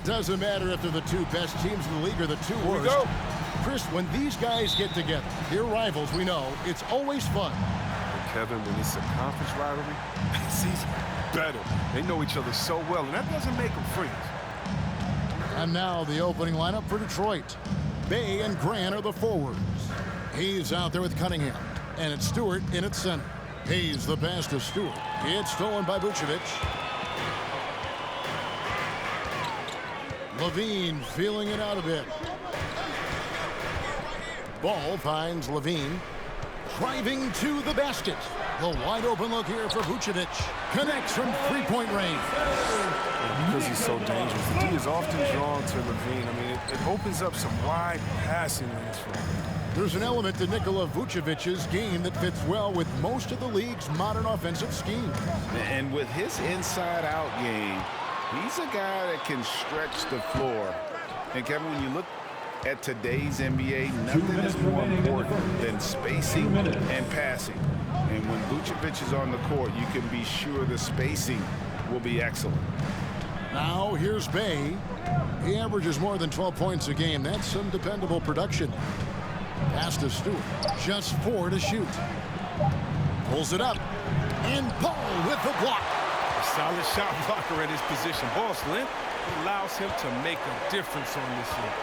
Doesn't matter if they're the two best teams in the league or the two worst. Chris, when these guys get together, they're rivals, we know, it's always fun. Kevin, when it's a conference rivalry, it's even better. They know each other so well, and that doesn't make them friends. And now the opening lineup for Detroit. Bay and Grant are the forwards. Hayes out there with Cunningham, and it's Stewart in at center. Hayes the pass to Stewart. It's stolen by Vucevic. Levine feeling it out a bit. Ball finds Levine. Driving to the basket. The wide open look here for Vucevic. Connects from three-point range. Because he's so dangerous, the D is often drawn to Levine. I mean, it opens up some wide passing lanes for him. There's an element to Nikola Vucevic's game that fits well with most of the league's modern offensive schemes. And with his inside-out game, he's a guy that can stretch the floor. And Kevin, when you look at today's NBA, nothing is more important than spacing and passing. And when Vucevic is on the court, you can be sure the spacing will be excellent. Now here's Bay. He averages more than 12 points a game. That's some dependable production. Pass to Stewart. Just 4 to shoot. Pulls it up. And Paul with the block. A solid shot blocker at his position. Ball slim allows him to make a difference on this one.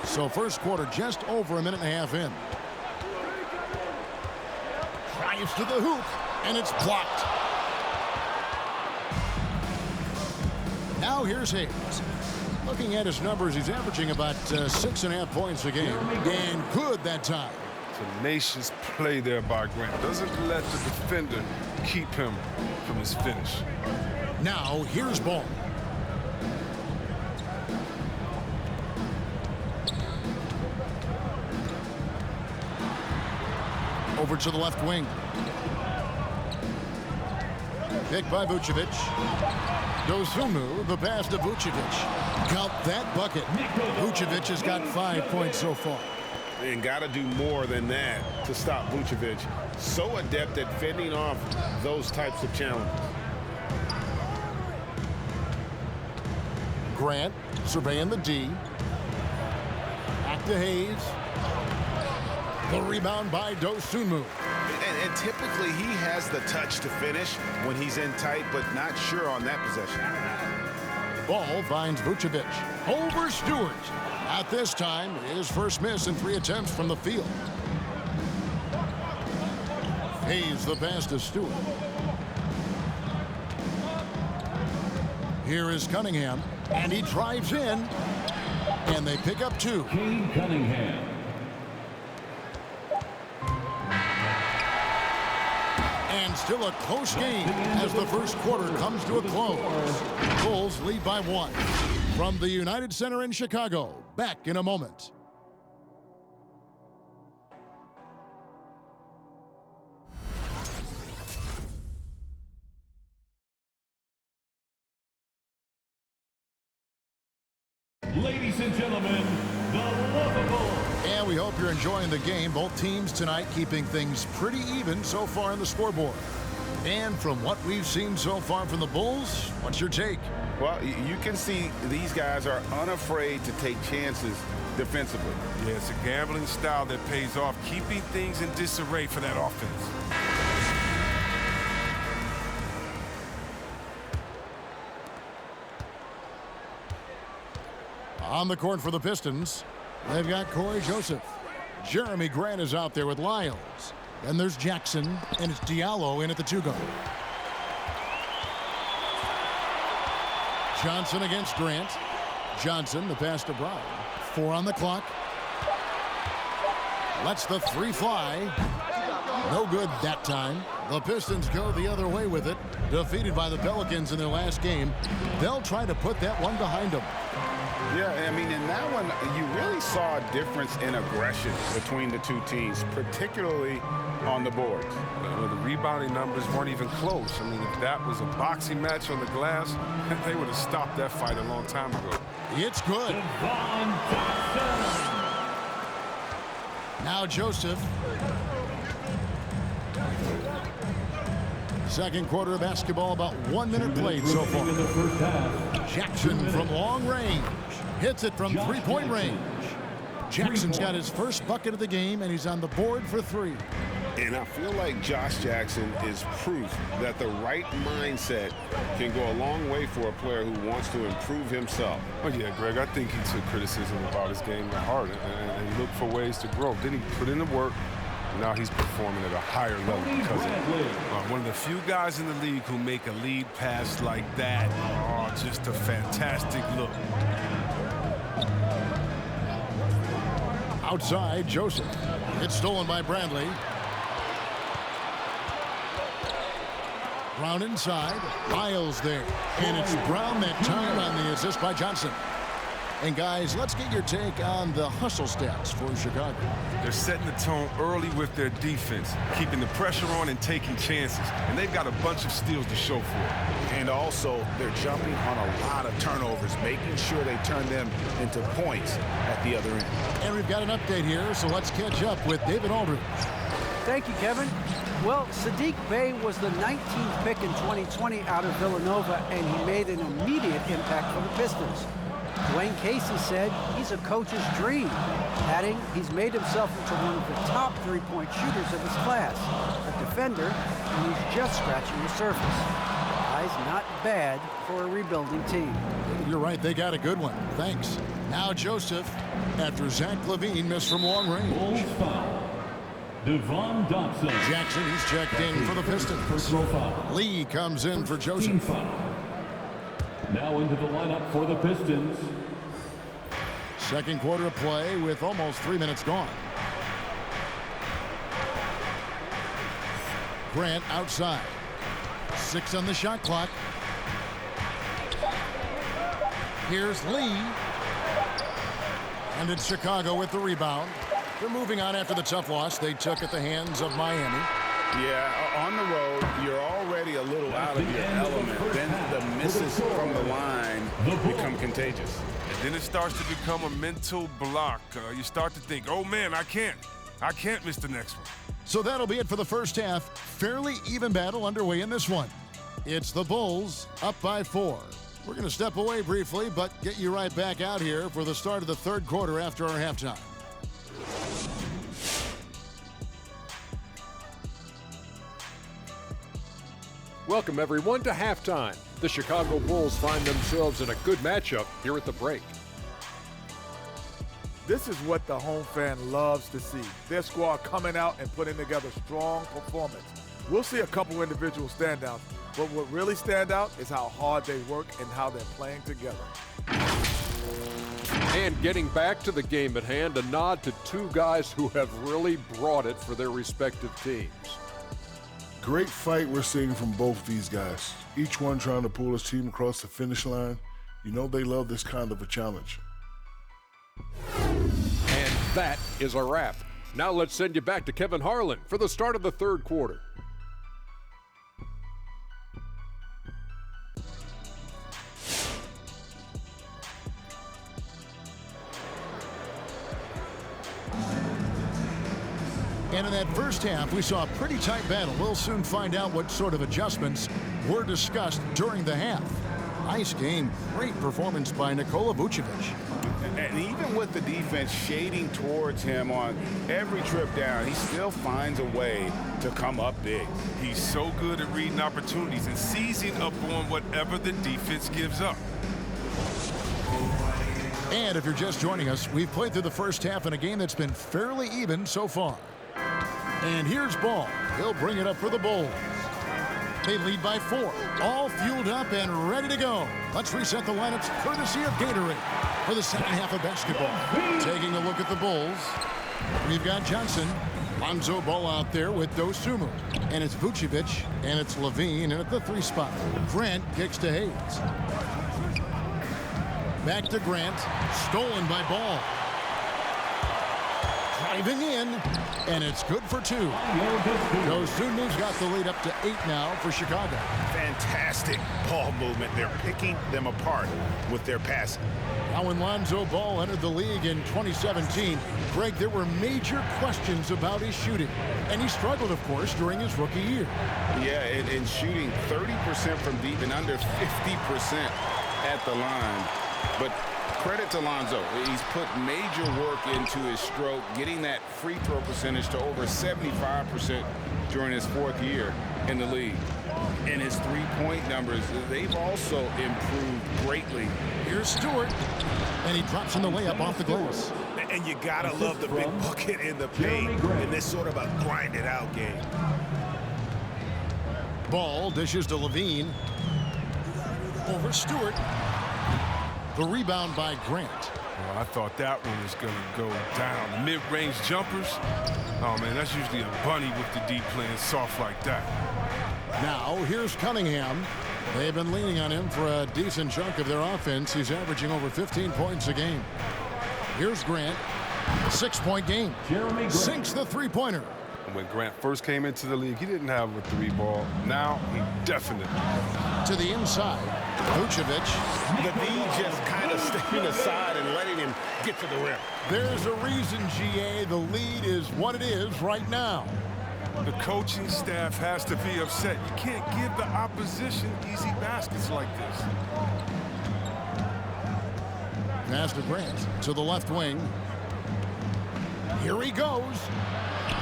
So first quarter just over a minute and a half in. Drives to the hoop, and it's blocked. Now here's Hayes. Looking at his numbers, he's averaging about 6.5 points a game. And good that time. Tenacious play there by Grant. Doesn't let the defender keep him from his finish. Now here's Ball. Over to the left wing. Picked by Vucevic. Dosunmu, the pass to Vucevic. Count that bucket. Vucevic has got 5 points so far. And got to do more than that to stop Vucevic. So adept at fending off those types of challenges. Grant surveying the D. Back to Hayes. The rebound by Dosunmu. And typically he has the touch to finish when he's in tight, but not sure on that possession. Ball finds Vucevic. Over Stewart. At this time, his first miss in 3 attempts from the field. Hayes the pass to Stewart. Here is Cunningham, and he drives in, and they pick up 2. Kane Cunningham. And still a close game as the first quarter comes to a close. Bulls lead by 1. From the United Center in Chicago, back in a moment. Ladies and gentlemen, the lovable. And we hope you're enjoying the game. Both teams tonight keeping things pretty even so far on the scoreboard. And from what we've seen so far from the Bulls, what's your take? Well, you can see these guys are unafraid to take chances defensively. Yeah, it's a gambling style that pays off, keeping things in disarray for that offense. On the court for the Pistons, they've got Corey Joseph. Jeremy Grant is out there with Lyles. Then there's Jackson, and it's Diallo in at the 2-guard. Johnson against Grant. Johnson, the pass to Brown. 4 on the clock. Lets the 3 fly. No good that time. The Pistons go the other way with it. Defeated by the Pelicans in their last game. They'll try to put that one behind them. Yeah, I mean, in that one, you really saw a difference in aggression between the two teams, particularly on the boards. Well, the rebounding numbers weren't even close. I mean, if that was a boxing match on the glass, they would have stopped that fight a long time ago. It's good. Now Joseph. Second quarter of basketball, about 1 minute played so far. In the first half. Jackson from long range. Hits it from three-point range. Jackson's got his first bucket of the game, and he's on the board for 3. And I feel like Josh Jackson is proof that the right mindset can go a long way for a player who wants to improve himself. Oh, yeah, Greg, I think he took criticism about his game to heart and looked for ways to grow. Then he put in the work. Now he's performing at a higher level because of one of the few guys in the league who make a lead pass like that. Oh, just a fantastic look. Outside, Joseph. It's stolen by Bradley. Brown inside. Miles there. And it's Brown that time on the assist by Johnson. And guys, let's get your take on the hustle stats for Chicago. They're setting the tone early with their defense, keeping the pressure on and taking chances. And they've got a bunch of steals to show for it. And also, they're jumping on a lot of turnovers, making sure they turn them into points at the other end. And we've got an update here, so let's catch up with David Aldridge. Thank you, Kevin. Well, Sadiq Bey was the 19th pick in 2020 out of Villanova, and he made an immediate impact for the Pistons. Dwayne Casey said he's a coach's dream, adding he's made himself into one of the top three-point shooters of his class, a defender, and he's just scratching the surface. Guy's not bad for a rebuilding team. You're right, they got a good one. Thanks. Now Joseph, after Zach LaVine missed from long range. Bulls foul. Devon Dotson. Jackson, he's checked in for the Pistons. First row foul. Lee comes in for Team Joseph. foul. Now into the lineup for the Pistons. Second quarter of play with almost 3 minutes gone. Grant outside. 6 on the shot clock. Here's Lee. And it's Chicago with the rebound. They're moving on after the tough loss they took at the hands of Miami. Yeah, on the road, you're already a little out of your element. Then the misses from the line become contagious. And then it starts to become a mental block. You start to think, oh, man, I can't miss the next one. So that'll be it for the first half. Fairly even battle underway in this one. It's the Bulls up by 4. We're going to step away briefly, but get you right back out here for the start of the third quarter after our halftime. Welcome, everyone, to halftime. The Chicago Bulls find themselves in a good matchup here at the break. This is what the home fan loves to see. Their squad coming out and putting together strong performance. We'll see a couple individual standouts, but what really stand out is how hard they work and how they're playing together. And getting back to the game at hand, a nod to two guys who have really brought it for their respective teams. Great fight we're seeing from both these guys. Each one trying to pull his team across the finish line. You know they love this kind of a challenge. And that is a wrap. Now let's send you back to Kevin Harlan for the start of the third quarter. And in that first half, we saw a pretty tight battle. We'll soon find out what sort of adjustments were discussed during the half. Nice game. Great performance by Nikola Vucevic. And even with the defense shading towards him on every trip down, he still finds a way to come up big. He's so good at reading opportunities and seizing up on whatever the defense gives up. And if you're just joining us, we've played through the first half in a game that's been fairly even so far. And here's Ball. He'll bring it up for the Bulls. They lead by 4. All fueled up and ready to go. Let's reset the lineups courtesy of Gatorade for the second half of basketball. Taking a look at the Bulls, we've got Johnson, Lonzo Ball out there with Dosunmu. And it's Vucevic, and it's LaVine, and at the 3 spot. Grant kicks to Hayes. Back to Grant, stolen by Ball. Driving in, and it's good for 2. Dosunmu's got the lead up to 8 now for Chicago. fantastic ball movement. They're picking them apart with their passing. Now when Lonzo Ball entered the league in 2017, Greg, there were major questions about his shooting. And he struggled, of course, during his rookie year. Yeah, and shooting 30% from deep and under 50% at the line. But credit to Lonzo. He's put major work into his stroke, getting that free throw percentage to over 75% during his 4th year in the league. And his three-point numbers, they've also improved greatly. Here's Stewart, and he drops in the layup off the glass. And you gotta love the big bucket in the paint in this sort of a grind-it-out game. Ball dishes to Levine. Over Stewart. The rebound by Grant. Well, I thought that one was going to go down. The mid-range jumpers, oh, man, that's usually a bunny with the deep playing soft like that. Now, here's Cunningham. They've been leaning on him for a decent chunk of their offense. He's averaging over 15 points a game. Here's Grant. 6-point game. Sinks the three-pointer. When Grant first came into the league, he didn't have a 3-ball. Now, he definitely. To the inside. Vucevic. The D just kind of stepping aside and letting him get to the rim. There's a reason, GA, the lead is what it is right now. The coaching staff has to be upset. You can't give the opposition easy baskets like this. Pass to Grant to the left wing. Here he goes.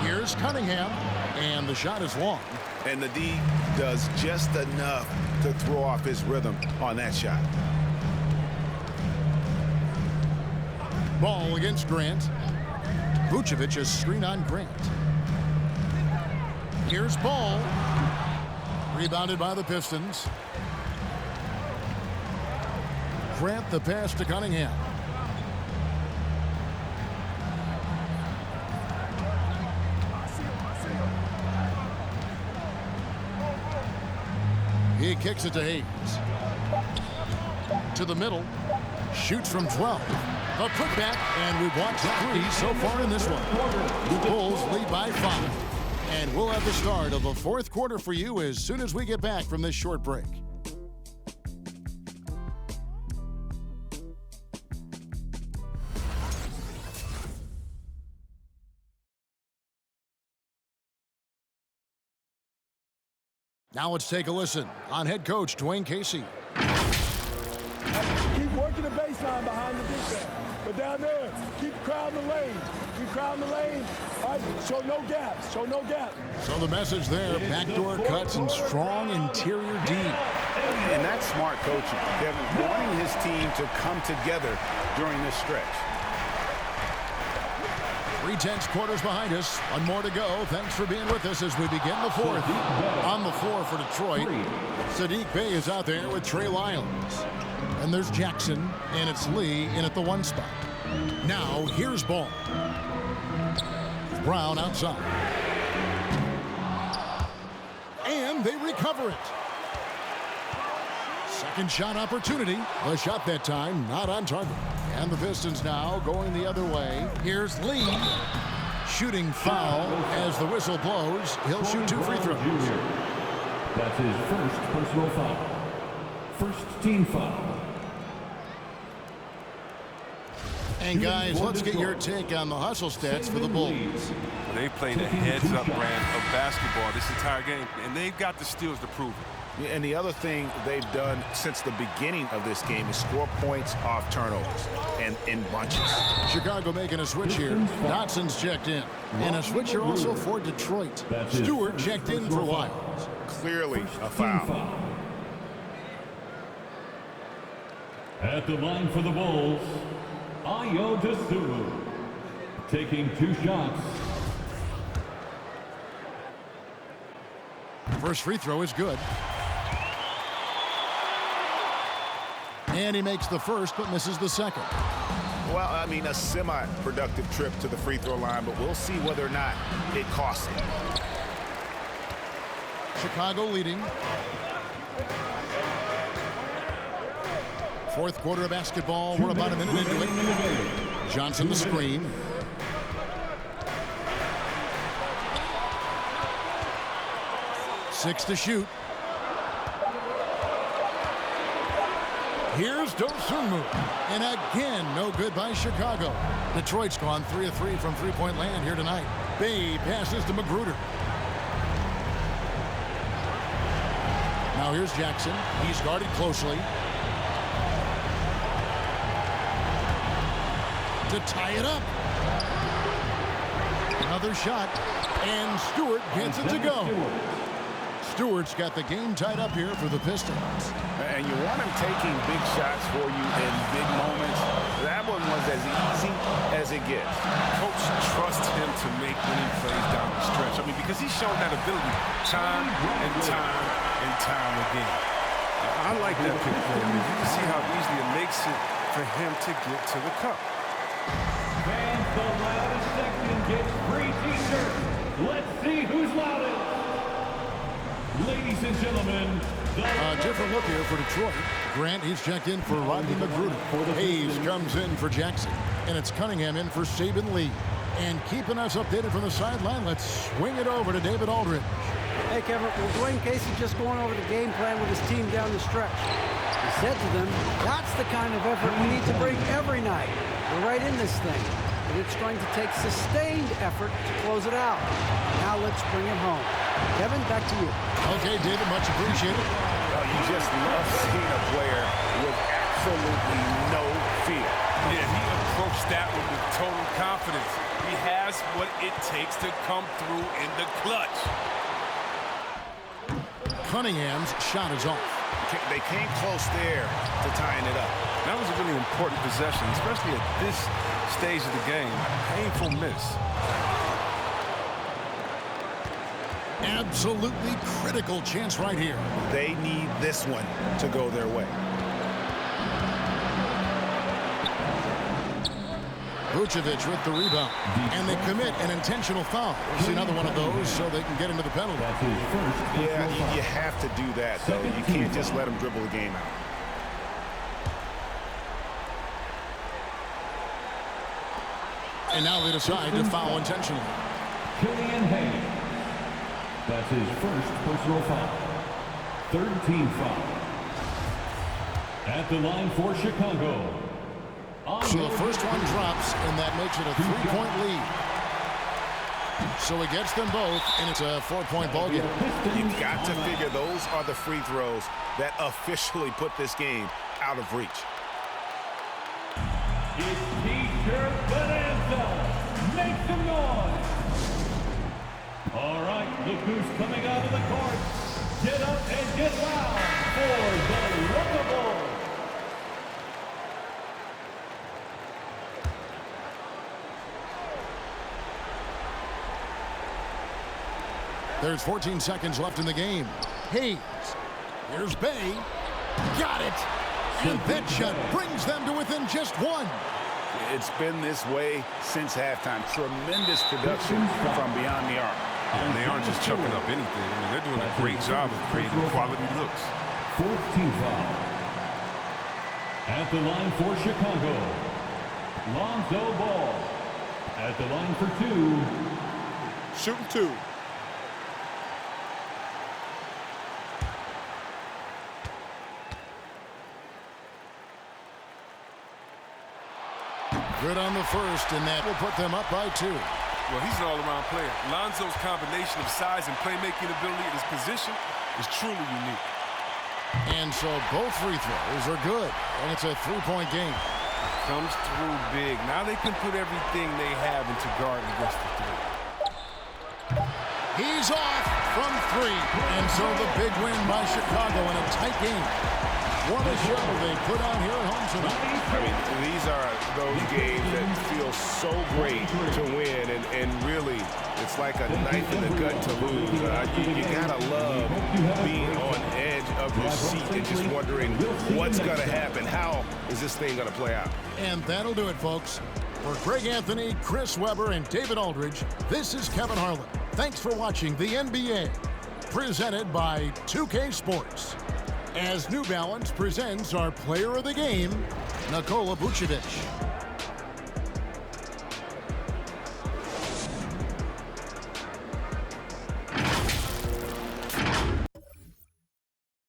Here's Cunningham, and the shot is long. And the D does just enough to throw off his rhythm on that shot. Ball against Grant. Vucevic is screen on Grant. Here's Ball. Rebounded by the Pistons. Grant the pass to Cunningham. He kicks it to Hayes. To the middle. Shoots from 12. The putback, and we've watched 3 so far in this one. The Bulls lead by 5. And we'll have the start of the 4th quarter for you as soon as we get back from this short break. Now let's take a listen on head coach Dwayne Casey. Keep working the baseline behind the defense. But down there, keep crowding the lane. Keep crowding the lane. All right, show no gaps. Show no gaps. So the message there, backdoor cuts and strong interior D. And that's smart coaching. Kevin, wanting his team to come together during this stretch. 3/10 quarters behind us. One more to go. Thanks for being with us as we begin the 4th. On the floor for Detroit, Saddiq Bey is out there with Trey Lyons. And there's Jackson, and it's Lee in at the 1 spot. Now, here's Ball. Brown outside. And they recover it. Second shot opportunity. The shot that time not on target. And the Pistons now going the other way. Here's Lee. Shooting foul as the whistle blows. He'll shoot 2 free throws. That's his first personal foul. First team foul. And guys, let's get your take on the hustle stats for the Bulls. They played a heads-up brand of basketball this entire game, and they've got the steals to prove it. And the other thing they've done since the beginning of this game is score points off turnovers and in bunches. Chicago making a switch here. Dotson's checked in. And a switch here also for Detroit. Stewart checked in for Lyons. Clearly a foul. At the line for the Bulls, Ayo Dosunmu, taking 2 shots. First free throw is good. And he makes the first but misses the second. Well, I mean, a semi-productive trip to the free throw line, but we'll see whether or not it costs him. Chicago leading. 4th quarter of basketball. We're about a minute into it. Johnson the screen. Six to shoot. Here's Dosunmu. And again, no good by Chicago. Detroit's gone 3 of 3 from three-point land here tonight. Bay passes to Magruder. Now here's Jackson. He's guarded closely. To tie it up. Another shot. And Stewart gets it to go. Stewart's got the game tied up here for the Pistons. And you want him taking big shots for you in big moments. That one was as easy as it gets. Coach trusts him to make winning plays down the stretch. I mean, because he's shown that ability time and time and time again. I like that pick for him. You can see how easily it makes it for him to get to the cup. Fans, the loudest section gets free t-shirts. Let's see who's loudest. Ladies and gentlemen, a different look here for Detroit. Grant, he's checked in for Rodney Magruder. Hayes comes in for Jackson. And it's Cunningham in for Saban Lee. And keeping us updated from the sideline, let's swing it over to David Aldridge. Hey, Kevin, well, Dwayne Casey just going over the game plan with his team down the stretch. He said to them, that's the kind of effort we need to bring every night. We're right in this thing. And it's going to take sustained effort to close it out. Now let's bring it home. Kevin, back to you. Okay, David, much appreciated. You just love seeing a player with absolutely no fear. Yeah, he approached that one with total confidence. He has what it takes to come through in the clutch. Cunningham's shot is off. They came close there to tying it up. That was a really important possession, especially at this stage of the game. Painful miss. Absolutely critical chance right here. They need this one to go their way. Vucevic with the rebound. And they commit an intentional foul. See another one of those so they can get into the penalty. Yeah, you have to do that, though. You can't just let them dribble the game out. And now they decide to foul intentionally. Killian Hayes. That's his first personal foul. Third team foul. At the line for Chicago. So the first one drops, and that makes it a 3-point lead. So he gets them both, and it's a 4-point ball game. You've got to figure those are the free throws that officially put this game out of reach. It's T-shirt bonanza. Make some noise. All right, look who's coming out of the court. Get up and get loud for the Lookable. There's 14 seconds left in the game. Hayes. Here's Bay. Got it. And that shot brings them to within just one. It's been this way since halftime. Tremendous production from beyond the arc. And they aren't just chucking up anything. I mean, they're doing a great job of creating quality looks. Fourth team foul. At the line for Chicago, Lonzo Ball. At the line for two. Shooting two. Good on the first, and that will put them up by 2. Well, he's an all-around player. Lonzo's combination of size and playmaking ability at his position is truly unique. And so both free throws are good, and it's a 3-point game. Comes through big. Now they can put everything they have into guarding against the three. He's off from 3, and so the big win by Chicago in a tight game. What a show they put on here at home tonight. I mean, these are those games that feel so great to win, and really, it's like a knife in the gut to lose. You gotta love being on edge of your seat and just wondering what's gonna happen. How is this thing gonna play out? And that'll do it, folks. For Greg Anthony, Chris Webber, and David Aldridge, this is Kevin Harlan. Thanks for watching the NBA, presented by 2K Sports. As New Balance presents our player of the game, Nikola Vucevic.